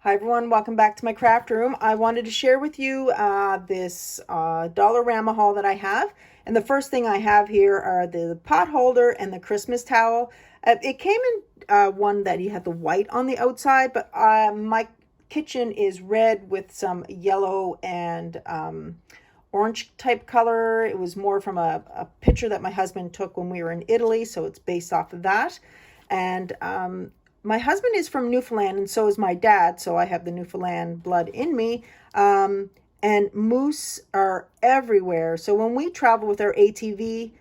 Hi everyone, welcome back to my craft room. I wanted to share with you this Dollarama haul that I have. And the first thing I have here are the pot holder and the Christmas towel. It came in one that you had the white on the outside, but my kitchen is red with some yellow and orange type color. It was more from a picture that my husband took when we were in Italy, so it's based off of that. And my husband is from Newfoundland, and so is my dad, so I have the Newfoundland blood in me. And moose are everywhere. So when we travel with our ATV,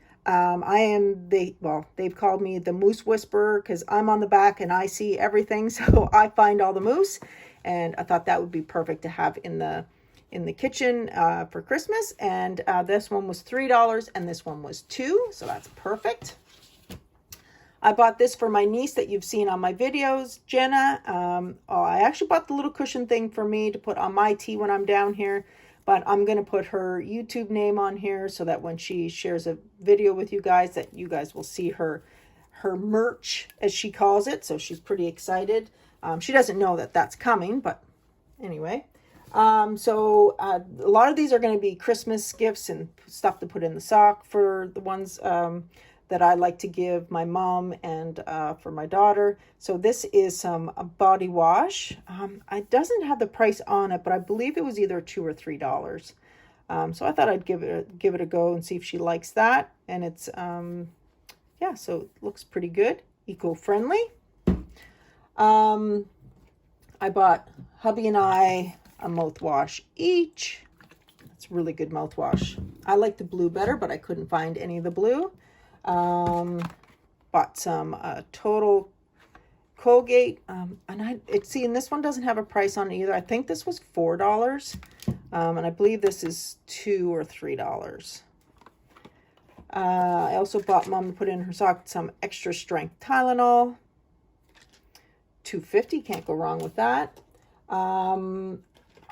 they've called me the moose whisperer because I'm on the back and I see everything. So I find all the moose, and I thought that would be perfect to have in the kitchen for Christmas. And this one was $3 and this one was $2, so that's perfect. I bought this for my niece that you've seen on my videos, Jenna. I actually bought the little cushion thing for me to put on my tea when I'm down here, but I'm going to put her YouTube name on here so that when she shares a video with you guys, that you guys will see her merch, as she calls it. So she's pretty excited. She doesn't know that that's coming, but anyway. A lot of these are going to be Christmas gifts and stuff to put in the sock for the ones that I like to give my mom and for my daughter. So this is some body wash. It doesn't have the price on it, but I believe it was either $2 or $3. So I thought I'd give it a go and see if she likes that. And it's so it looks pretty good, eco-friendly. I bought hubby and I a mouthwash each. It's really good mouthwash. I like the blue better, but I couldn't find any of the blue. Bought some Total Colgate, and and this one doesn't have a price on it either. I think this was $4, and I believe this is $2 or $3. I also bought mom to put in her sock some extra strength Tylenol, $2.50. Can't go wrong with that.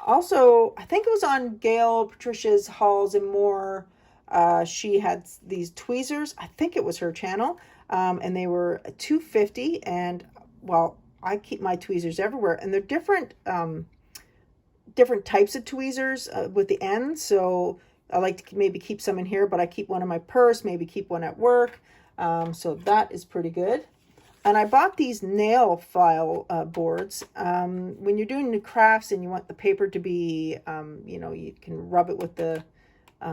Also, I think it was on Gail Patricia's Hauls and More. She had these tweezers. I think it was her channel. And they were $2.50. And well, I keep my tweezers everywhere, and they're different types of tweezers with the ends. So I like to maybe keep some in here, but I keep one in my purse, maybe keep one at work. So that is pretty good. And I bought these nail file boards. When you're doing new crafts and you want the paper to be, you can rub it with the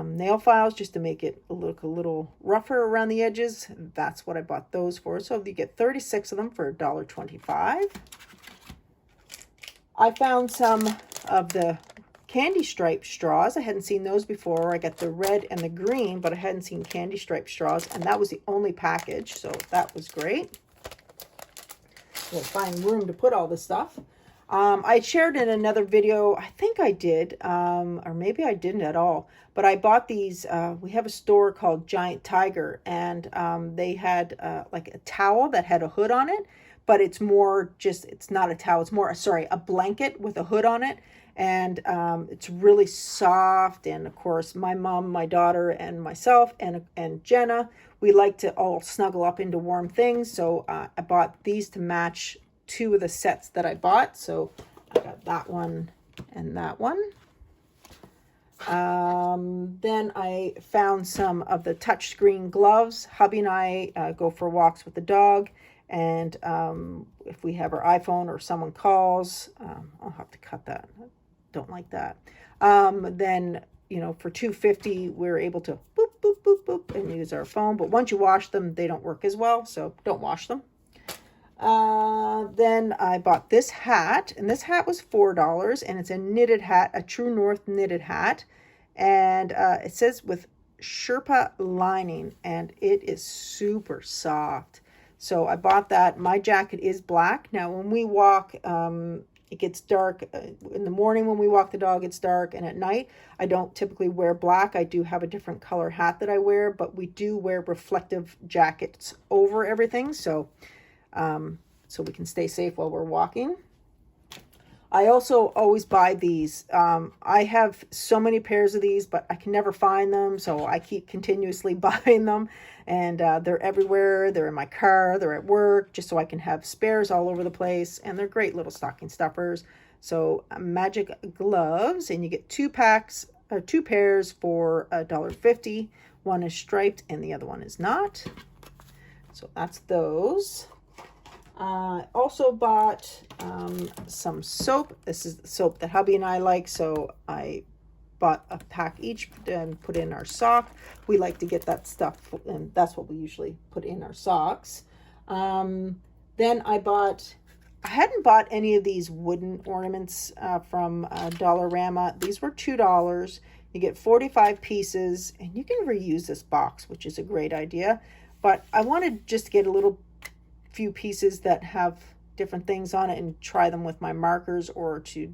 nail files just to make it look a little rougher around the edges. That's what I bought those for. So you get 36 of them for $1.25. I found some of the candy stripe straws. I hadn't seen those before. I got the red and the green, but I hadn't seen candy stripe straws, and that was the only package, so that was great. We'll find room to put all this stuff. I shared in another video, I think I did, or maybe I didn't at all, but I bought these. We have a store called Giant Tiger, and they had like a towel that had a hood on it, but it's not a towel, it's more, a blanket with a hood on it. And it's really soft. And of course, my mom, my daughter, and myself, and Jenna, we like to all snuggle up into warm things. So I bought these to match two of the sets that I bought. So I got that one and that one. Then I found some of the touchscreen gloves. Hubby and I go for walks with the dog. And if we have our iPhone or someone calls, I'll have to cut that. Don't like that. Then, for $2.50, we're able to boop, boop, boop, boop, and use our phone. But once you wash them, they don't work as well, so don't wash them. Then I bought this hat, and this hat was $4, and it's a knitted hat, a True North knitted hat. And it says with Sherpa lining, and it is super soft. So I bought that. My jacket is black. Now, when we walk, it gets dark. In the morning when we walk the dog, it's dark. And at night, I don't typically wear black. I do have a different color hat that I wear, but we do wear reflective jackets over everything. So we can stay safe while we're walking. I also always buy these. I have so many pairs of these, but I can never find them. So I keep continuously buying them. And they're everywhere. They're in my car. They're at work, just so I can have spares all over the place. And they're great little stocking stuffers. So magic gloves, and you get 2 packs or 2 pairs for $1.50. One is striped and the other one is not. So that's those. Also bought some soap. This is the soap that hubby and I like, so I bought a pack each and put in our sock. We like to get that stuff, and that's what we usually put in our socks. Then I hadn't bought any of these wooden ornaments from Dollarama. These were $2. You get 45 pieces, and you can reuse this box, which is a great idea. But I wanted just to get a few pieces that have different things on it and try them with my markers, or to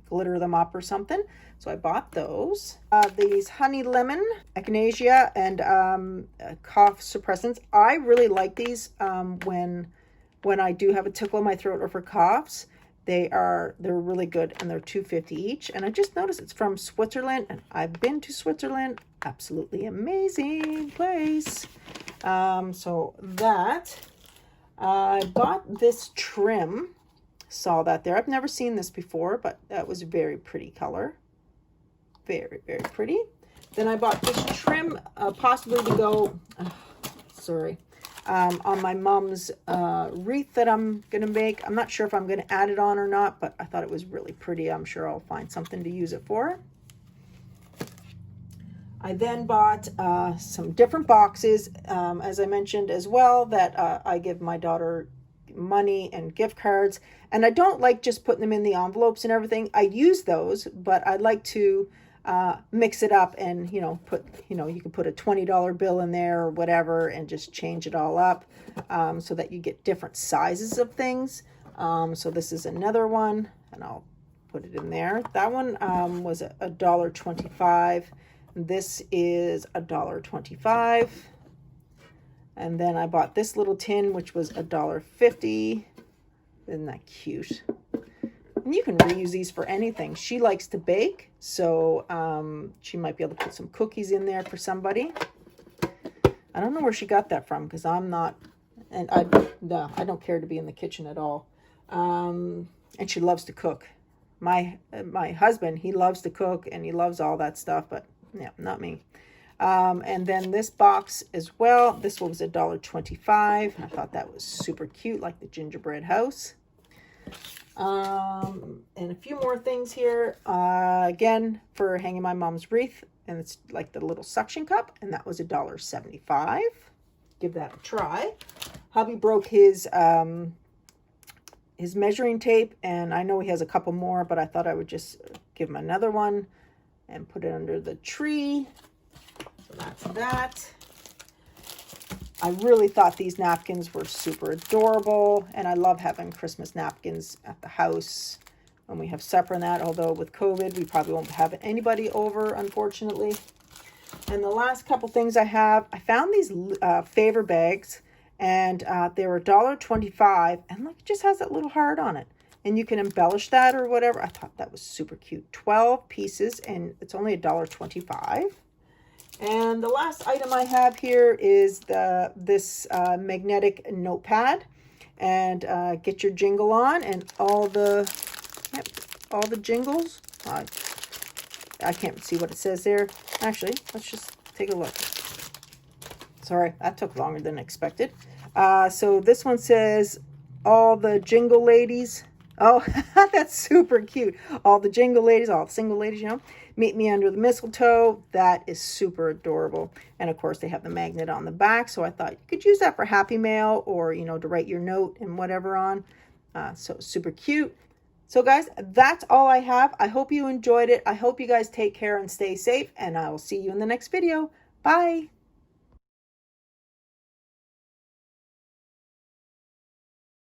glitter them up or something. So I bought those. These honey lemon, echinacea, and cough suppressants. I really like these when I do have a tickle in my throat or for coughs. They're really good, and they're $2.50 each. And I just noticed it's from Switzerland, and I've been to Switzerland. Absolutely amazing place. So that I bought this trim. Saw that there. I've never seen this before, but that was a very pretty color. Very, very pretty. Then I bought this trim, possibly to go, on my mom's wreath that I'm going to make. I'm not sure if I'm going to add it on or not, but I thought it was really pretty. I'm sure I'll find something to use it for. I then bought some different boxes, as I mentioned as well, that I give my daughter money and gift cards. And I don't like just putting them in the envelopes and everything. I use those, but I'd like to mix it up and, you can put a $20 bill in there or whatever and just change it all up so that you get different sizes of things. So this is another one, and I'll put it in there. That one was $1.25. This is $1.25. And then I bought this little tin, which was $1.50. Isn't that cute? And you can reuse these for anything. She likes to bake, so she might be able to put some cookies in there for somebody. I don't know where she got that from, because I'm not, and I don't care to be in the kitchen at all. And she loves to cook. My husband, he loves to cook and he loves all that stuff, but yeah, not me. And then this box as well. This one was $1.25. I thought that was super cute, like the gingerbread house. And a few more things here. Again, for hanging my mom's wreath, and it's like the little suction cup, and that was $1.75. Give that a try. Hubby broke his measuring tape, and I know he has a couple more, but I thought I would just give him another one and put it under the tree. So that's that. I really thought these napkins were super adorable, and I love having Christmas napkins at the house when we have supper and that, although with COVID, we probably won't have anybody over, unfortunately. And the last couple things I found these favor bags, and they were $1.25, and look, it just has that little heart on it. And you can embellish that or whatever. I thought that was super cute. 12 pieces, and it's only $1.25. And the last item I have here is this magnetic notepad. And get your jingle on, and all the jingles. I can't see what it says there. Actually, let's just take a look. Sorry, that took longer than expected. So this one says, all the jingle ladies. Oh, that's super cute. All the jingle ladies, all the single ladies, meet me under the mistletoe. That is super adorable. And of course, they have the magnet on the back. So I thought you could use that for Happy Mail, or, to write your note and whatever on. So super cute. So guys, that's all I have. I hope you enjoyed it. I hope you guys take care and stay safe, and I will see you in the next video. Bye.